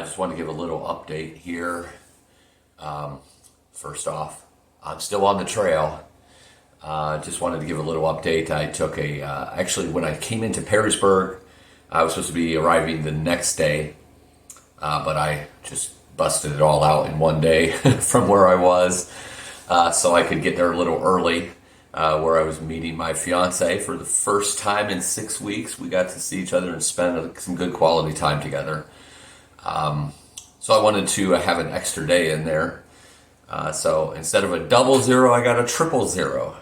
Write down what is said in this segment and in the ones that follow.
I just want to give a little update here. First off, I'm still on the trail. Just wanted to give a little update. I took actually when I came into Perrysburg, I was supposed to be arriving the next day, but I just busted it all out in one day from where I was, so I could get there a little early, where I was meeting my fiance for the first time in 6 weeks. We got to see each other and spend some good quality time together. So I wanted to have an extra day in there. So instead of a 00, I got a 000.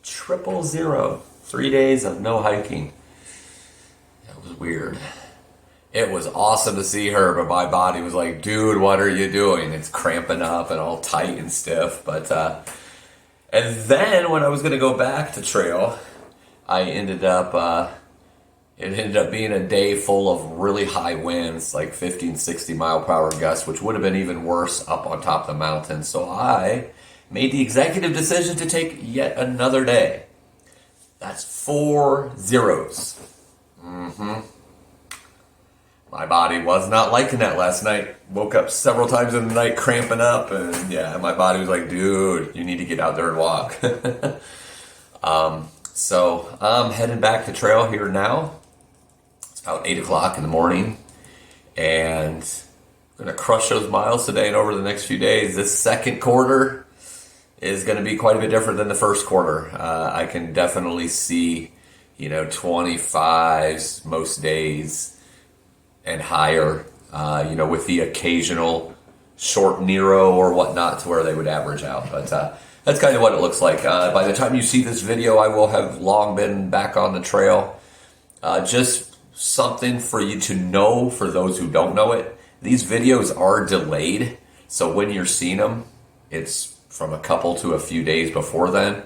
000. 3 days of no hiking. It was weird. It was awesome to see her, but my body was like, dude, what are you doing? It's cramping up and all tight and stiff. But and then when I was going to go back to trail, it ended up being a day full of really high winds, like 50 and 60 mile per hour gusts, which would have been even worse up on top of the mountain. So I made the executive decision to take yet another day. That's 4 zeros. My body was not liking that last night. Woke up several times in the night cramping up, and yeah, my body was like, dude, you need to get out there and walk. So I'm heading back to trail here now. It's about 8 o'clock in the morning, and I'm going to crush those miles today and over the next few days. This second quarter is going to be quite a bit different than the first quarter. I can definitely see, 25s most days and higher, with the occasional short Nero or whatnot to where they would average out. But that's kind of what it looks like. By the time you see this video, I will have long been back on the trail. Just something for you to know, for those who don't know it. These videos are delayed, so when you're seeing them, it's from a couple to a few days before then.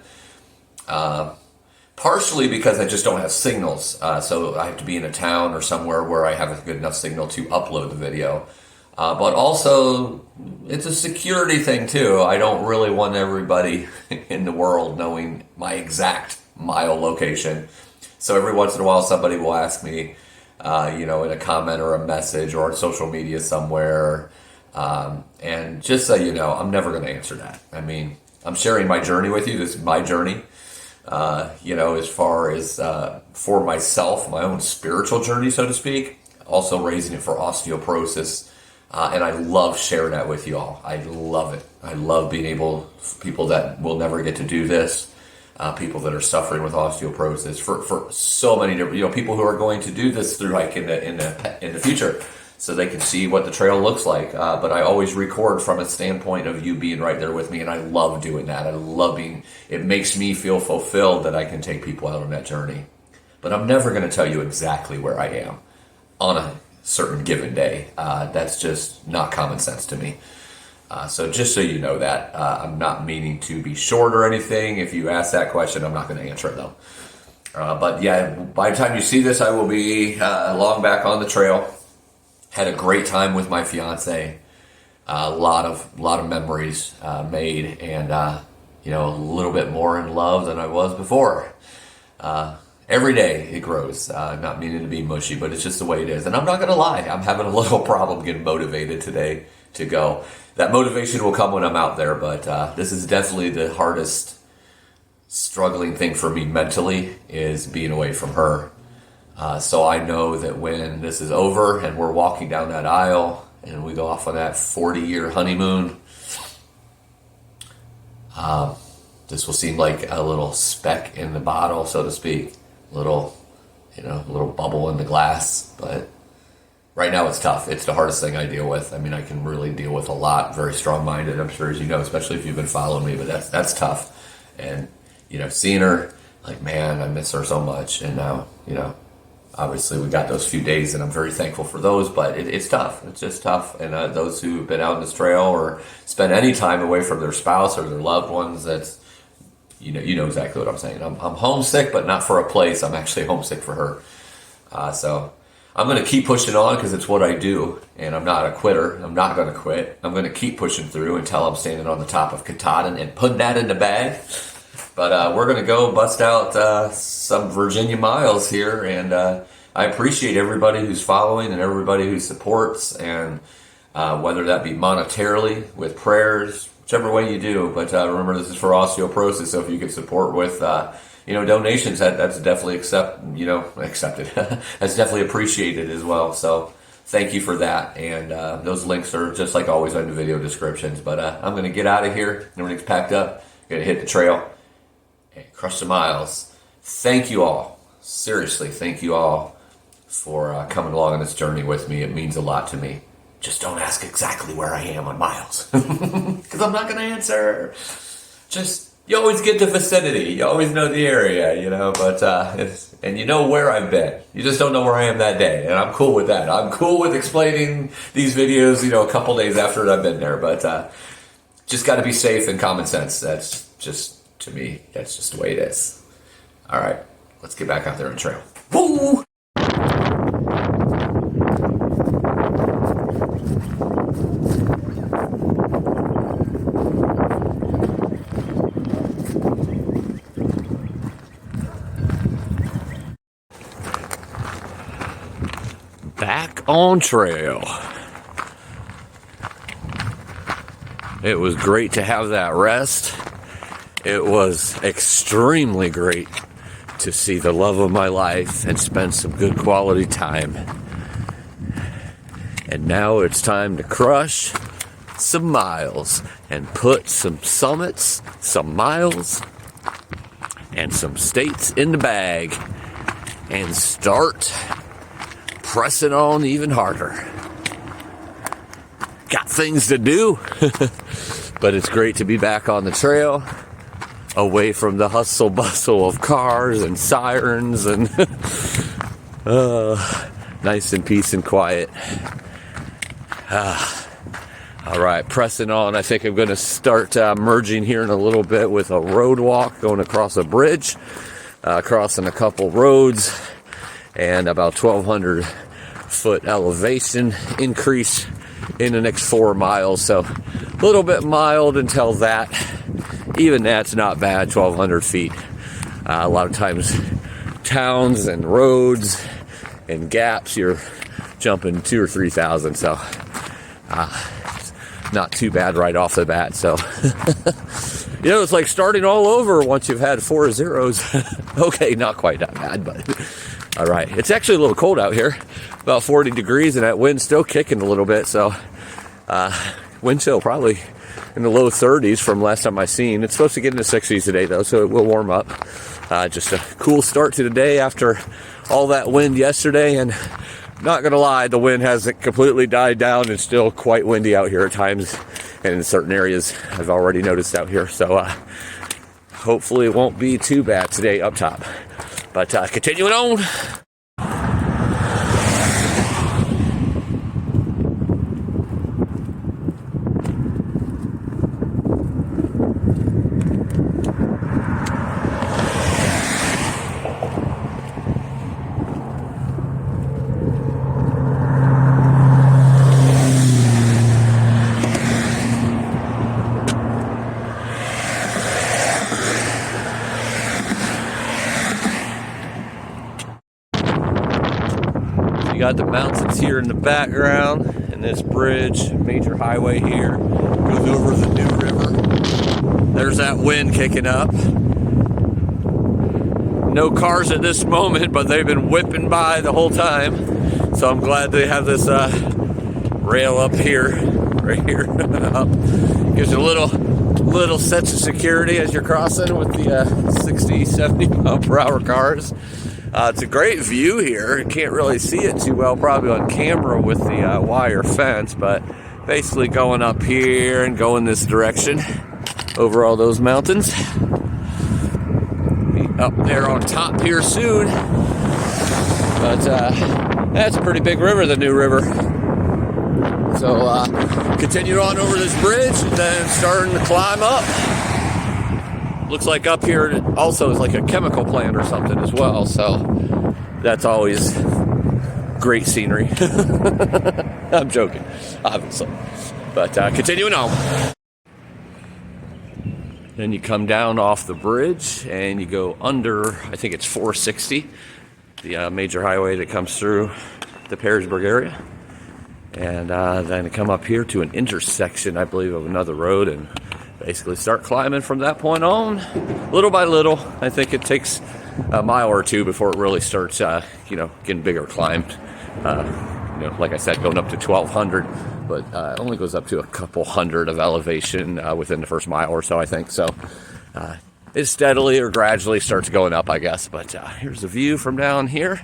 Partially because I just don't have signals, so I have to be in a town or somewhere where I have a good enough signal to upload the video. But also, it's a security thing too. I don't really want everybody in the world knowing my exact mile location. So every once in a while somebody will ask me, in a comment or a message or on social media somewhere. And just so you know, I'm never going to answer that. I mean, I'm sharing my journey with you. This is my journey. As far as for myself, my own spiritual journey, so to speak, also raising it for osteoporosis. And I love sharing that with you all. I love it. I love being able, people that will never get to do this, people that are suffering with osteoporosis, for so many different, people who are going to do this Thru-Hike in the future, so they can see what the trail looks like. But I always record from a standpoint of you being right there with me, and I love doing that. It makes me feel fulfilled that I can take people out on that journey. But I'm never going to tell you exactly where I am on a certain given day. That's just not common sense to me. So just so you know that, I'm not meaning to be short or anything. If you ask that question, I'm not going to answer it though. But yeah, by the time you see this, I will be long back on the trail. Had a great time with my fiance. A lot of memories made, and a little bit more in love than I was before. Every day it grows. Not meaning to be mushy, but it's just the way it is. And I'm not going to lie, I'm having a little problem getting motivated today to go. That motivation will come when I'm out there, but this is definitely the hardest struggling thing for me mentally, is being away from her. So I know that when this is over and we're walking down that aisle and we go off on that 40-year honeymoon, this will seem like a little speck in the bottle, so to speak. Little bubble in the glass. But right now it's tough. It's the hardest thing I deal with. I mean, I can really deal with a lot. Very strong-minded, I'm sure, as you know, especially if you've been following me. But that's tough. And seeing her, like, man, I miss her so much. And now, obviously we got those few days, and I'm very thankful for those. But it's tough. It's just tough. And those who've been out on this trail or spent any time away from their spouse or their loved ones, that's you know exactly what I'm saying. I'm homesick, but not for a place. I'm actually homesick for her. So I'm going to keep pushing on because it's what I do, and I'm not a quitter. I'm not going to quit. I'm going to keep pushing through until I'm standing on the top of Katahdin and putting that in the bag. But we're going to go bust out some Virginia miles here, and I appreciate everybody who's following and everybody who supports, and whether that be monetarily with prayers, whichever way you do. But remember, this is for osteoporosis, so if you could support with donations, that's definitely accepted. That's definitely appreciated as well. So thank you for that. And those links are just like always in the video descriptions. But I'm going to get out of here. Everything's packed up. Going to hit the trail and crush the miles. Thank you all. Seriously, thank you all for coming along on this journey with me. It means a lot to me. Just don't ask exactly where I am on miles, because I'm not going to answer. Just, you always get the vicinity. You always know the area, but and you know where I've been. You just don't know where I am that day, and I'm cool with that. I'm cool with explaining these videos, a couple days after I've been there, but just got to be safe and common sense. That's just, to me, that's just the way it is. All right, let's get back out there and trail. Woo! Back on trail. It was great to have that rest. It was extremely great to see the love of my life and spend some good quality time. And now it's time to crush some miles and put some summits, some miles, and some states in the bag and start pressing on even harder. Got things to do, but it's great to be back on the trail, away from the hustle bustle of cars and sirens, and nice and peace and quiet. All right, pressing on. I think I'm going to start merging here in a little bit with a road walk, going across a bridge, crossing a couple roads, and about 1,200 foot elevation increase in the next 4 miles. So a little bit mild until that. Even that's not bad, 1,200 feet. A lot of times towns and roads and gaps, you're jumping 2,000 or 3,000. So it's not too bad right off the bat. So it's like starting all over once you've had 4 zeros. Okay, not quite that bad, but all right. It's actually a little cold out here, about 40 degrees, and that wind's still kicking a little bit. So wind chill probably in the low 30s from last time I seen. It's supposed to get in the 60s today, though, so it will warm up. Just a cool start to the day after all that wind yesterday. And not going to lie, the wind hasn't completely died down. It's still quite windy out here at times, and in certain areas I've already noticed out here. So hopefully it won't be too bad today up top. But continuing on. You got the mountains here in the background, and this bridge, major highway here, goes over the New River. There's that wind kicking up. No cars at this moment, but they've been whipping by the whole time. So I'm glad they have this rail up here, right here. Up. Gives you a little sense of security as you're crossing with the 60, 70 mile per hour cars. It's a great view here. You can't really see it too well probably on camera with the wire fence, but basically going up here and going this direction over all those mountains. Be up there on top here soon. But that's a pretty big river, the New River. So continue on over this bridge and then starting to climb up. Looks like up here also is like a chemical plant or something as well, so that's always great scenery. I'm joking, obviously, but continuing on. Then you come down off the bridge and you go under, I think it's 460, the major highway that comes through the Perrysburg area. And then I come up here to an intersection, I believe, of another road, and basically start climbing from that point on, little by little. I think it takes a mile or two before it really starts, getting bigger climbed. Like I said, going up to 1,200, but it only goes up to a couple hundred of elevation within the first mile or so, I think. So it steadily or gradually starts going up, I guess. But here's the view from down here.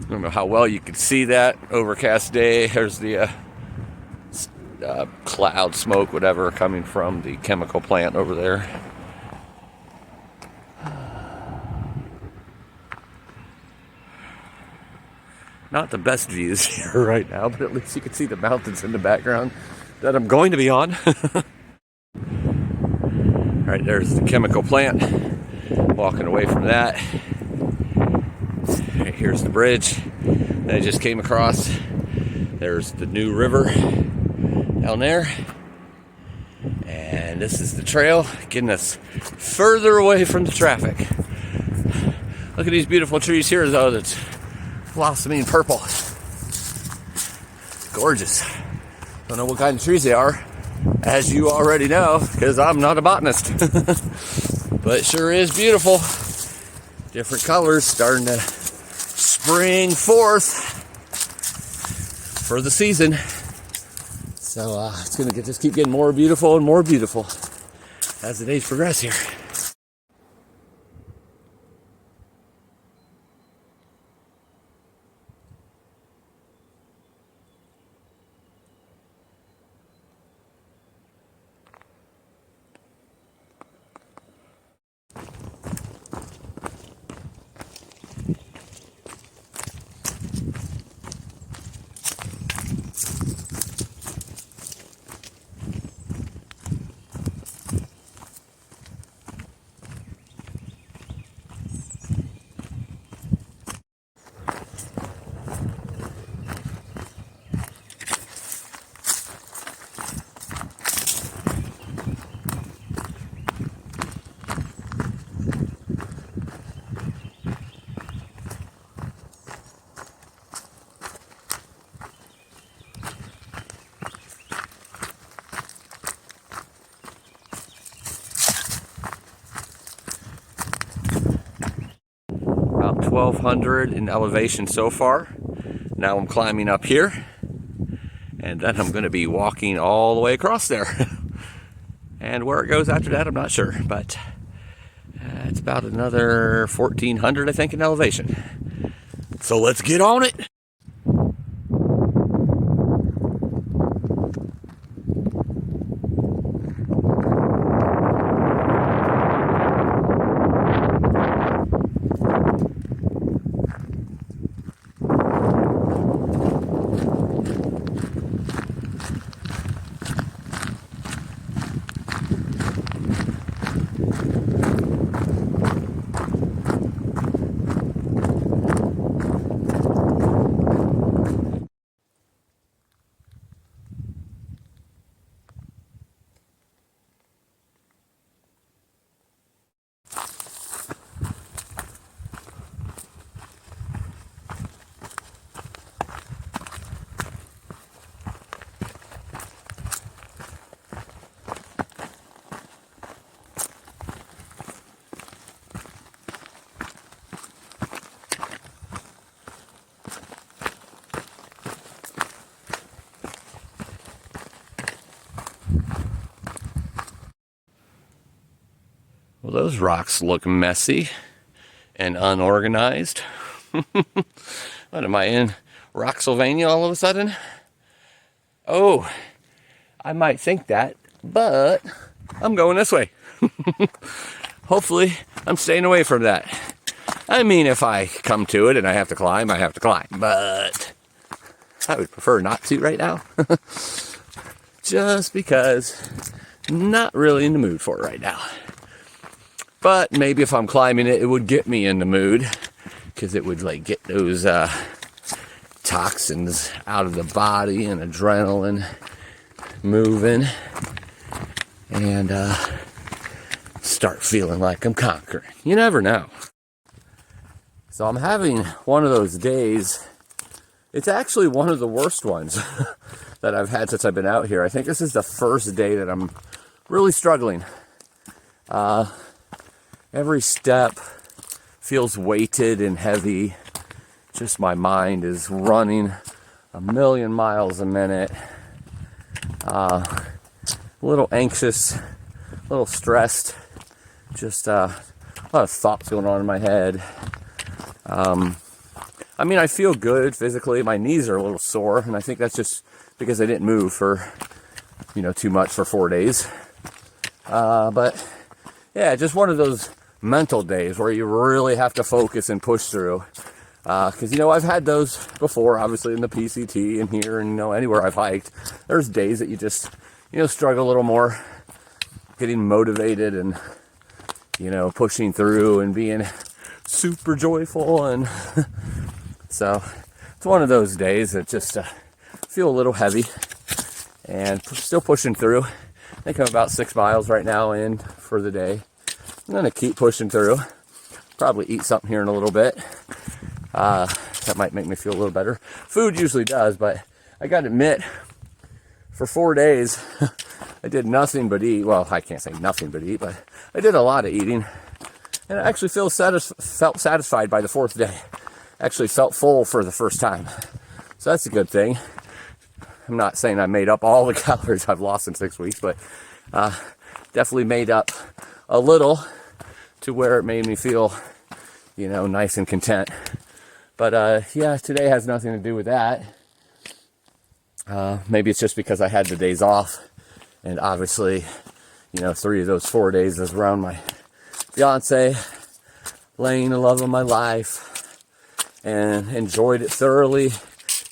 I don't know how well you can see that. Overcast day. There's the cloud, smoke, whatever, coming from the chemical plant over there. Not the best views here right now, but at least you can see the mountains in the background that I'm going to be on. All right, there's the chemical plant. Walking away from that. Right, here's the bridge that I just came across. There's the new river down there. And this is the trail getting us further away from the traffic. Look at these beautiful trees here, though, that's blossoming purple. Gorgeous. Don't know what kind of trees they are, as you already know, because I'm not a botanist. But it sure is beautiful. Different colors starting to spring forth for the season. So it's going to just keep getting more beautiful and more beautiful as the days progress here. About 1,200 in elevation so far. Now I'm climbing up here, and then I'm going to be walking all the way across there. And where it goes after that, I'm not sure, but it's about another 1,400, I think, in elevation. So let's get on it. Well, those rocks look messy and unorganized. What am I in? Rocksylvania all of a sudden? Oh, I might think that, but I'm going this way. Hopefully, I'm staying away from that. I mean, if I come to it and I have to climb, I have to climb. But I would prefer not to right now. Just because I'm not really in the mood for it right now. But maybe if I'm climbing it, it would get me in the mood. Because it would like get those toxins out of the body and adrenaline moving. And start feeling like I'm conquering. You never know. So I'm having one of those days It's actually one of the worst ones that I've had since I've been out here. I think this is the first day that I'm really struggling. Every step feels weighted and heavy. Just my mind is running a million miles a minute. A little anxious, a little stressed. Just a lot of thoughts going on in my head. I mean, I feel good physically. My knees are a little sore, and I think that's just because I didn't move for, too much for 4 days. But yeah, just one of those mental days where you really have to focus and push through. Because, I've had those before, obviously in the PCT and here and, anywhere I've hiked. There's days that you just, struggle a little more, getting motivated and, pushing through and being super joyful. And so it's one of those days that just feel a little heavy and still pushing through. I think I'm about 6 miles right now in for the day. I'm going to keep pushing through. Probably eat something here in a little bit. That might make me feel a little better. Food usually does, but I gotta admit, for 4 days, I did nothing but eat. Well, I can't say nothing but eat, but I did a lot of eating. And I actually felt satisfied by the 4th day. Actually felt full for the first time. So that's a good thing. I'm not saying I made up all the calories I've lost in 6 weeks, but definitely made up a little to where it made me feel, nice and content. But yeah, today has nothing to do with that. Maybe it's just because I had the days off, and obviously, 3 of those 4 days is around my fiance, Lane, the love of my life, and enjoyed it thoroughly,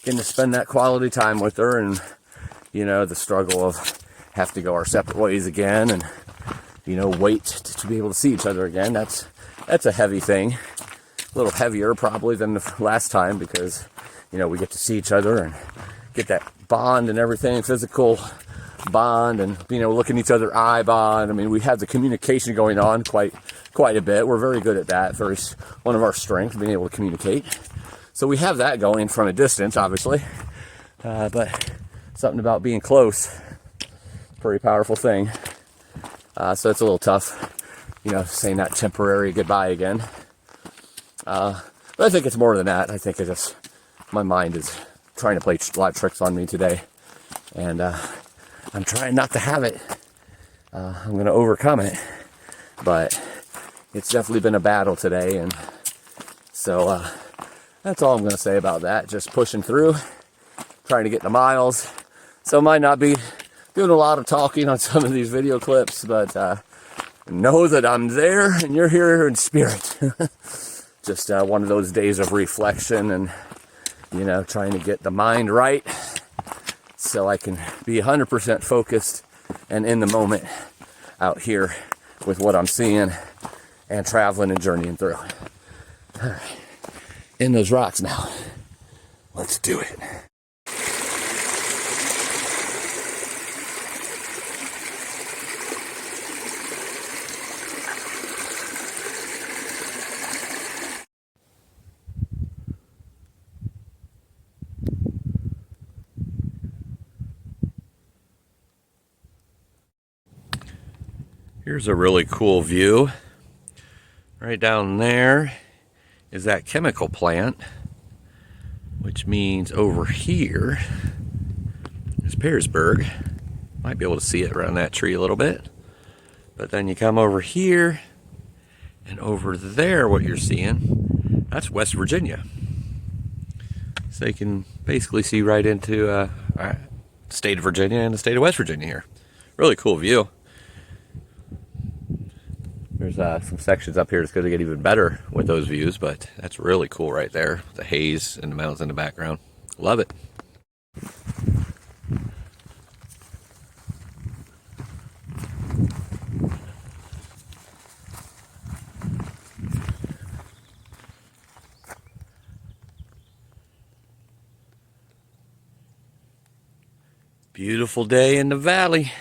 getting to spend that quality time with her, and the struggle of have to go our separate ways again, and wait to be able to see each other again. That's a heavy thing. A little heavier probably than the last time because, we get to see each other and get that bond and everything, physical bond and, look in each other eye bond. I mean, we have the communication going on quite a bit. We're very good at that. One of our strengths, being able to communicate. So we have that going from a distance, obviously. But something about being close, pretty powerful thing. So it's a little tough, saying that temporary goodbye again. But I think it's more than that. I think my mind is trying to play a lot of tricks on me today. And I'm trying not to have it. I'm going to overcome it. But it's definitely been a battle today. And so that's all I'm going to say about that. Just pushing through, trying to get the miles. So I might not be doing a lot of talking on some of these video clips, but know that I'm there and you're here in spirit. Just one of those days of reflection and, trying to get the mind right so I can be 100% focused and in the moment out here with what I'm seeing and traveling and journeying through. All right, in those rocks now. Let's do it. Here's a really cool view. Right down there is that chemical plant, which means over here is Pearsburg. Might be able to see it around that tree a little bit. But then you come over here, and over there what you're seeing, that's West Virginia. So you can basically see right into the state of Virginia and the state of West Virginia here. Really cool view. There's some sections up here that's going to get even better with those views, but that's really cool right there. The haze and the mountains in the background. Love it. Beautiful day in the valley.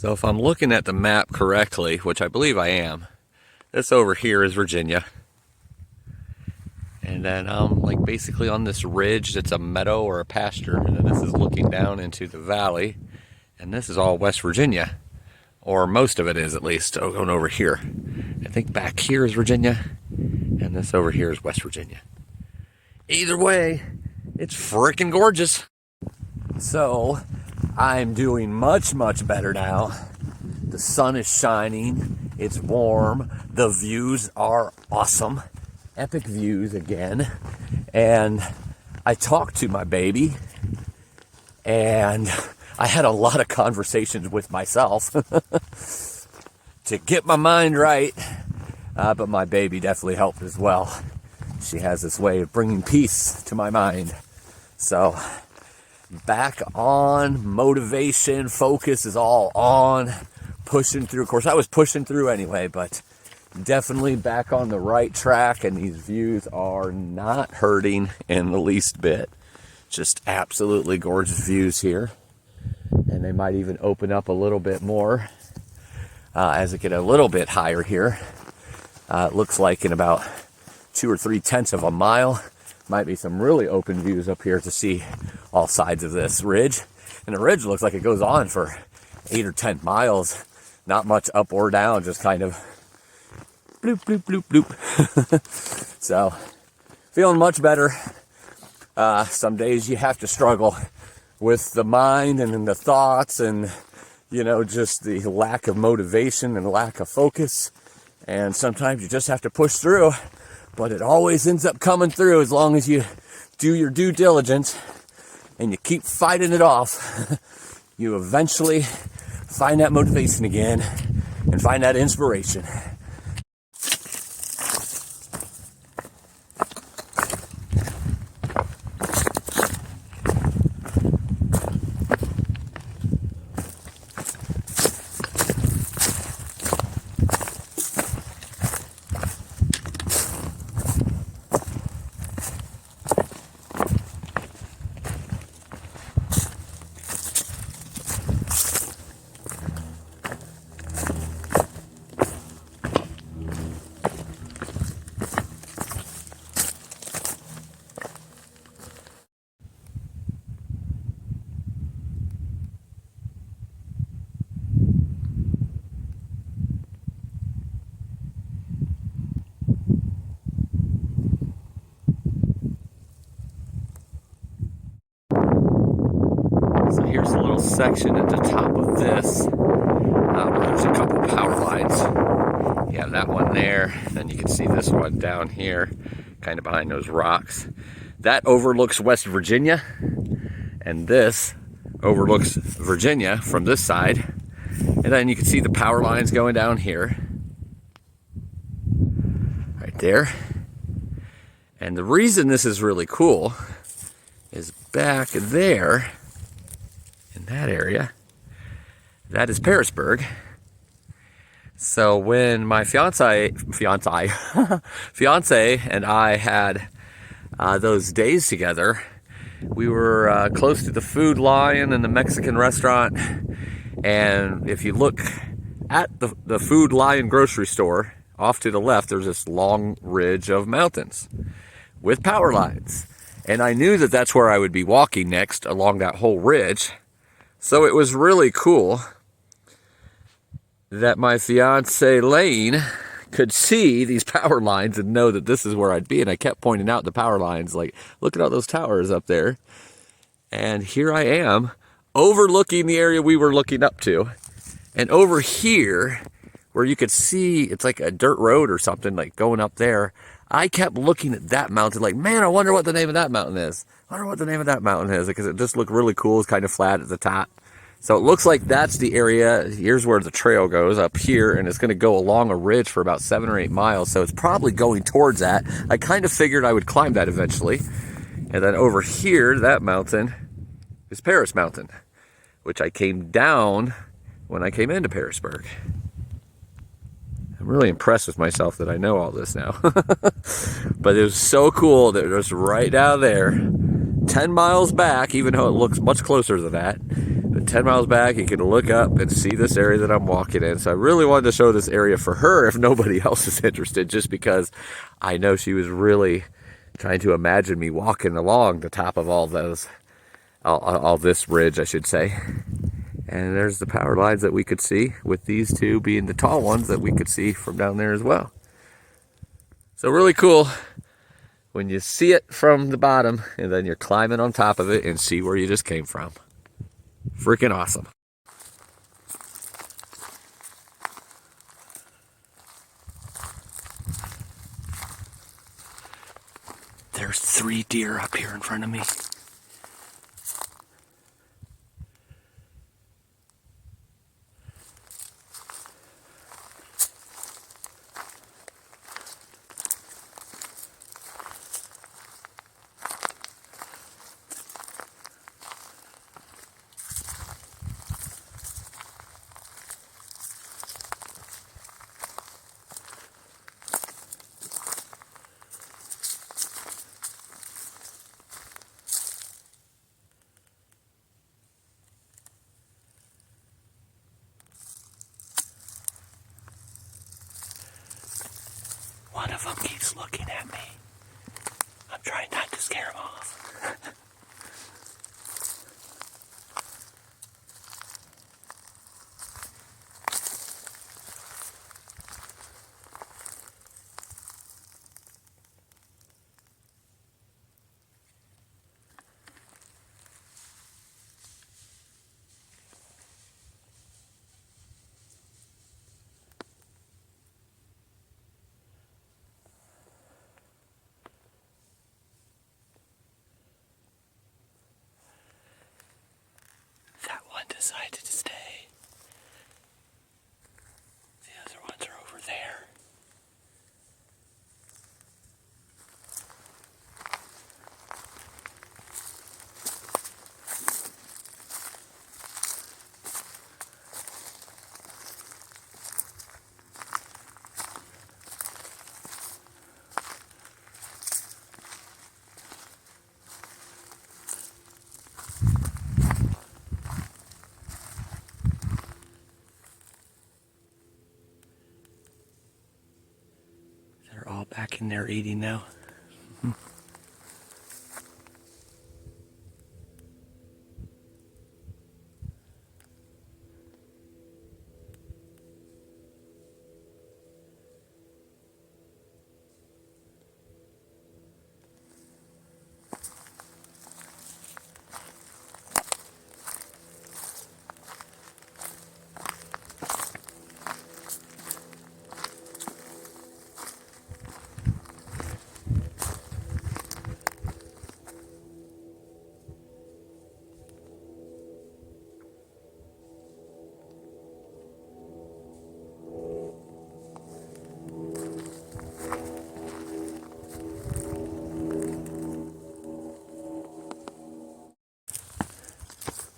So if I'm looking at the map correctly, which I believe I am, this over here is Virginia. And then I'm like basically on this ridge that's a meadow or a pasture. And then this is looking down into the valley. And this is all West Virginia. Or most of it is, at least, going over here. I think back here is Virginia. And this over here is West Virginia. Either way, it's freaking gorgeous. So I'm doing much, much better now. The sun is shining. It's warm. The views are awesome. Epic views again. And I talked to my baby, and I had a lot of conversations with myself to get my mind right. But my baby definitely helped as well. She has this way of bringing peace to my mind. So back on, motivation, focus is all on, pushing through. Of course, I was pushing through anyway, but definitely back on the right track, and these views are not hurting in the least bit. Just absolutely gorgeous views here. And they might even open up a little bit more as it get a little bit higher here. It looks like in about 2 or 3/10 of a mile, might be some really open views up here to see all sides of this ridge. And the ridge looks like it goes on for 8 or 10 miles. Not much up or down, just kind of bloop, bloop, bloop, bloop. So, feeling much better. Some days you have to struggle with the mind and then the thoughts and, you know, just the lack of motivation and lack of focus. And sometimes you just have to push through, but it always ends up coming through as long as you do your due diligence and you keep fighting it off. You eventually find that motivation again and find that inspiration. So here's a little section at the top of this. There's a couple power lines. You have that one there, then you can see this one down here, kind of behind those rocks. That overlooks West Virginia, and this overlooks Virginia from this side. And then you can see the power lines going down here, right there. And the reason this is really cool is back there, in that area, that is Pearisburg. So when my fiance and I had those days together, we were close to the Food Lion and the Mexican restaurant. And if you look at the Food Lion grocery store, off to the left, there's this long ridge of mountains with power lines. And I knew that that's where I would be walking next along that whole ridge. So it was really cool that my fiance Lane could see these power lines and know that this is where I'd be. And I kept pointing out the power lines, like, look at all those towers up there. And here I am overlooking the area we were looking up to. And over here, where you could see, it's like a dirt road or something, like going up there. I kept looking at that mountain like, man, I wonder what the name of that mountain is. I wonder what the name of that mountain is, because it just looked really cool. It's kind of flat at the top. So it looks like that's the area. Here's where the trail goes up here, and it's going to go along a ridge for about 7 or 8 miles. So it's probably going towards that. I kind of figured I would climb that eventually. And then over here, that mountain is Paris Mountain, which I came down when I came into Pearisburg. I'm really impressed with myself that I know all this now. But it was so cool that it was right down there, 10 miles back, even though it looks much closer than that. But 10 miles back, you can look up and see this area that I'm walking in. So I really wanted to show this area for her if nobody else is interested, just because I know she was really trying to imagine me walking along the top of all those, all this ridge, I should say. And there's the power lines that we could see, with these two being the tall ones that we could see from down there as well. So really cool when you see it from the bottom and then you're climbing on top of it and see where you just came from. Freaking awesome. There's 3 deer up here in front of me. One of them keeps looking at me. I'm trying not to scare him off. Decided to stay. The other ones are over there. They're all back in there eating now.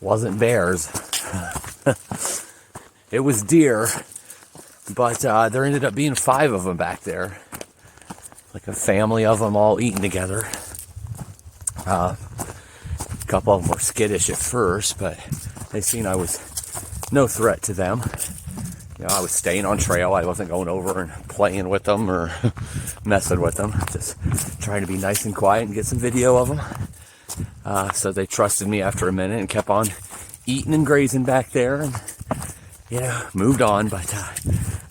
Wasn't bears. It was deer, but there ended up being 5 of them back there. Like a family of them all eating together. A couple of them were skittish at first, but they seen I was no threat to them. You know, I was staying on trail. I wasn't going over and playing with them or messing with them. Just trying to be nice and quiet and get some video of them. So they trusted me after a minute and kept on eating and grazing back there, and you know, moved on. But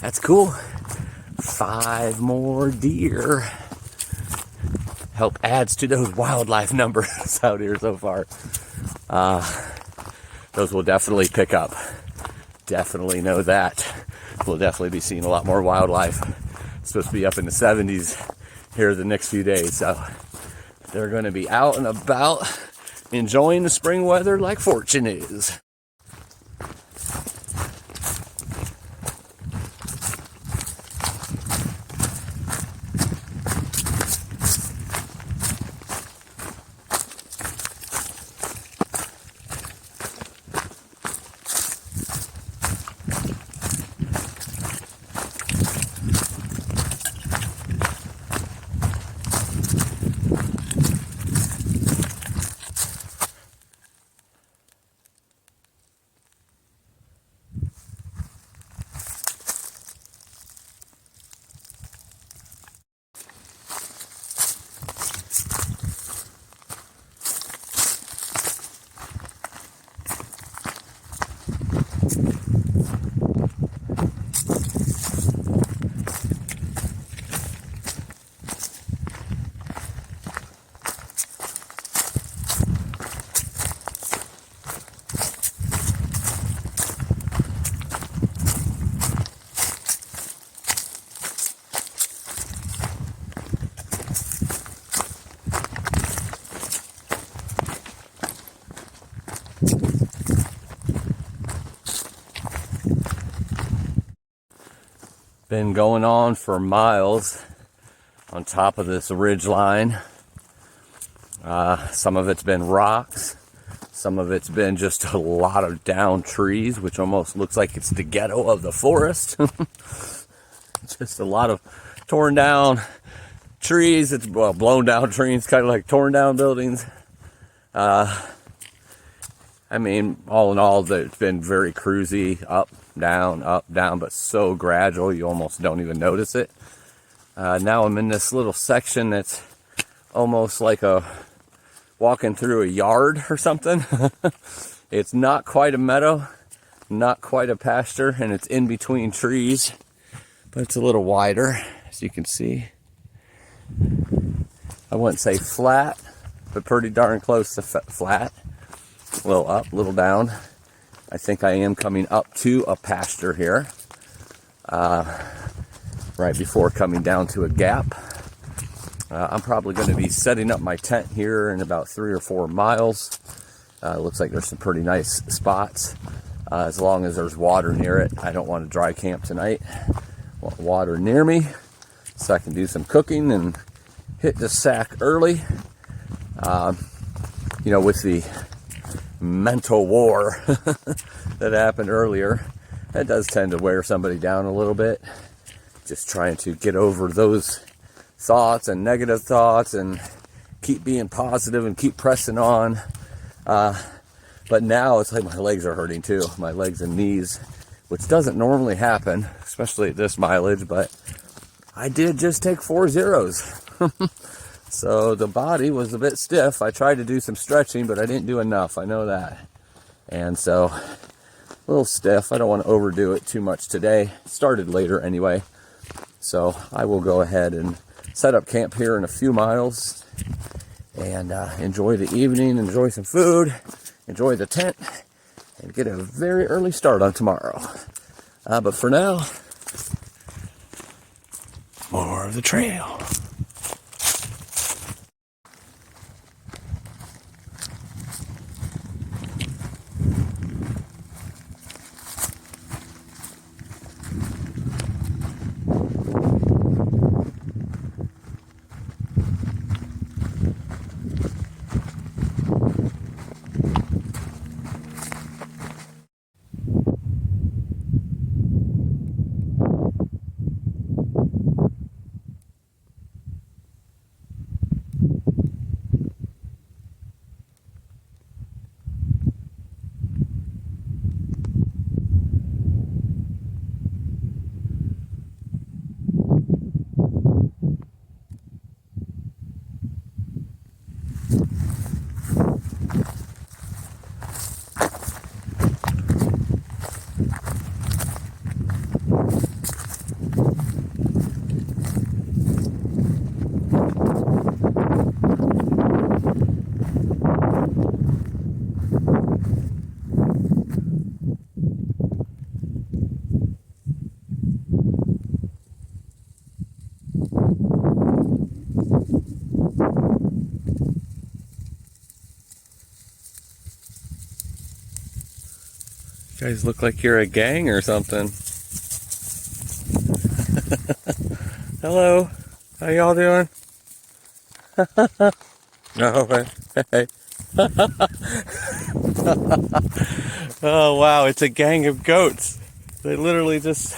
that's cool. 5 more deer. Help adds to those wildlife numbers out here so far. Those will definitely pick up. Definitely know that. We'll definitely be seeing a lot more wildlife. It's supposed to be up in the 70s here the next few days, so they're going to be out and about enjoying the spring weather like Fortune is. been going on for miles on top of this ridge line. Some of it's been rocks. Some of it's been just a lot of down trees, which almost looks like it's the ghetto of the forest. Just a lot of torn down trees. It's blown down trees, kind of like torn down buildings. I mean, all in all, it's been very cruisy, up, down, but so gradual you almost don't even notice it. Now I'm in this little section that's almost like walking through a yard or something. It's not quite a meadow, not quite a pasture, and it's in between trees, but it's a little wider, as you can see. I wouldn't say flat, but pretty darn close to flat. A little up, a little down. I think I am coming up to a pasture here, right before coming down to a gap. I'm probably going to be setting up my tent here in about 3 or 4 miles. Looks like there's some pretty nice spots. As long as there's water near it. I don't want to dry camp tonight. I want water near me so I can do some cooking and hit the sack early. With the mental war that happened earlier, that does tend to wear somebody down a little bit. Just trying to get over those thoughts and negative thoughts and keep being positive and keep pressing on. But now it's like my legs are hurting too, my legs and knees, which doesn't normally happen, especially at this mileage, but I did just take 4 zeros. So the body was a bit stiff. I tried to do some stretching, but I didn't do enough. I know that. And so a little stiff. I don't want to overdo it too much today. It started later anyway. So I will go ahead and set up camp here in a few miles and enjoy the evening, enjoy some food, enjoy the tent, and get a very early start on tomorrow. But for now, more of the trail. You guys look like you're a gang or something. Hello, how y'all doing? Oh, hey. Oh wow, it's a gang of goats. They literally just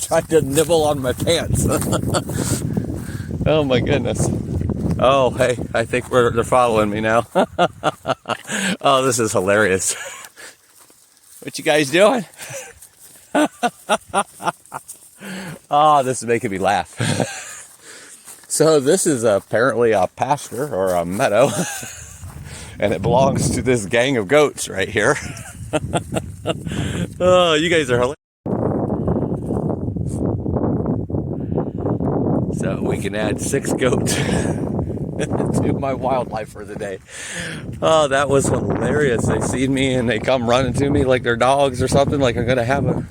tried to nibble on my pants. Oh my goodness. Oh hey, I think they're following me now. Oh, this is hilarious. What you guys doing? Oh, this is making me laugh. So this is apparently a pasture or a meadow, and it belongs to this gang of goats right here. Oh, you guys are hilarious. So we can add 6 goats to my wildlife for the day. Oh, that was hilarious. They see me and they come running to me like they're dogs or something, like I'm gonna have a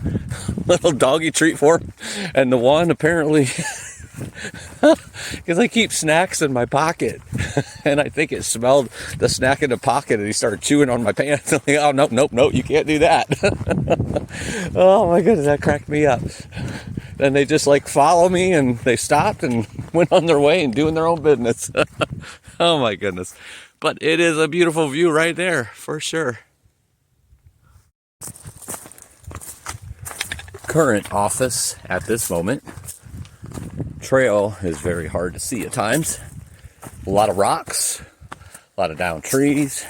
little doggy treat for them. And the one apparently, because I keep snacks in my pocket, and I think it smelled the snack in the pocket, and he started chewing on my pants. I'm like, oh nope, you can't do that. Oh my goodness, that cracked me up. then they just like follow me, and they stopped and went on their way and doing their own business. Oh my goodness. But it is a beautiful view right there, for sure. Current office at this moment. Trail is very hard to see at times. A lot of rocks, a lot of downed trees,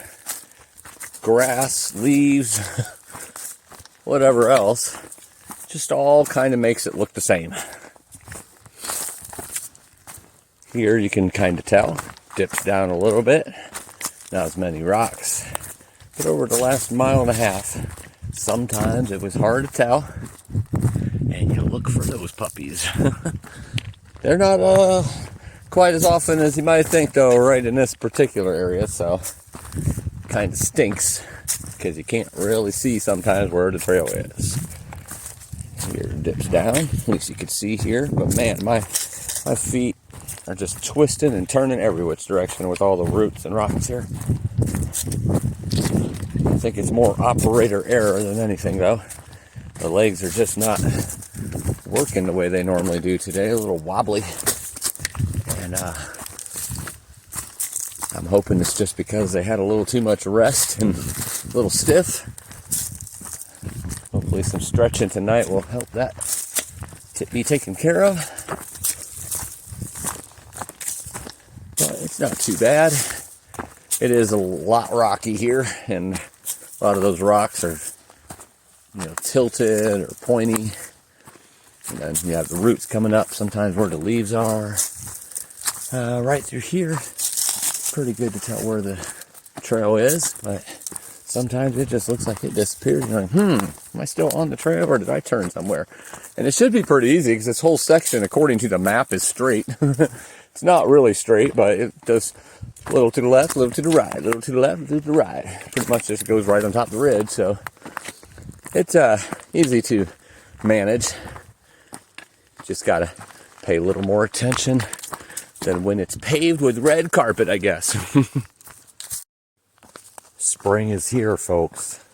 grass, leaves, whatever else. Just all kind of makes it look the same. Here you can kind of tell, dips down a little bit, not as many rocks. But over the last mile and a half, sometimes it was hard to tell. And you look for those puppies. They're not quite as often as you might think, though, right in this particular area. So, kind of stinks because you can't really see sometimes where the trail is. Here it dips down, at least you can see here. But man, my feet are just twisting and turning every which direction with all the roots and rocks here. I think it's more operator error than anything, though. The legs are just not working the way they normally do today, a little wobbly. And I'm hoping it's just because they had a little too much rest and a little stiff. Hopefully some stretching tonight will help that be taken care of. But it's not too bad. It is a lot rocky here, and a lot of those rocks are, tilted or pointy. And then you have the roots coming up sometimes where the leaves are. Right through here, pretty good to tell where the trail is, but sometimes it just looks like it disappeared. You're like, am I still on the trail or did I turn somewhere? And it should be pretty easy because this whole section, according to the map, is straight. It's not really straight, but it does a little to the left, a little to the right, a little to the left, a little to the right. Pretty much just goes right on top of the ridge, so it's easy to manage. Just gotta pay a little more attention than when it's paved with red carpet, I guess. Spring is here, folks.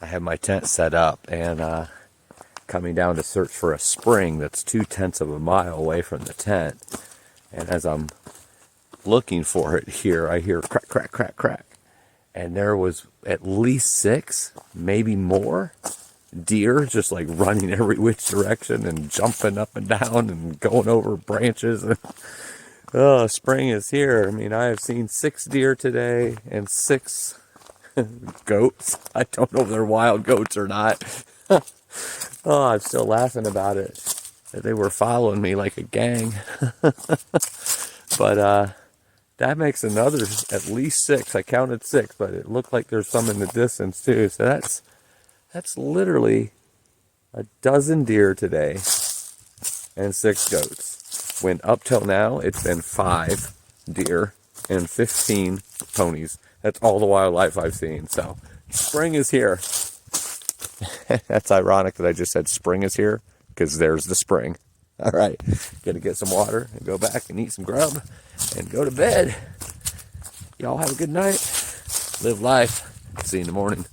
I have my tent set up and coming down to search for a spring that's 0.2 of a mile away from the tent. And as I'm looking for it here, I hear crack, crack, crack, crack. And there was at least 6, maybe more, deer just like running every which direction and jumping up and down and going over branches. Oh, spring is here. I mean, I have seen 6 deer today and 6 goats. I don't know if they're wild goats or not. Oh, I'm still laughing about it. They were following me like a gang. But that makes another at least 6. I counted 6, but it looked like there's some in the distance too. So that's literally a dozen deer today and 6 goats. When up till now, it's been 5 deer and 15 ponies. That's all the wildlife I've seen. So spring is here. That's ironic that I just said spring is here because there's the spring. All right, gonna get some water and go back and eat some grub and go to bed. Y'all have a good night. Live life. See you in the morning.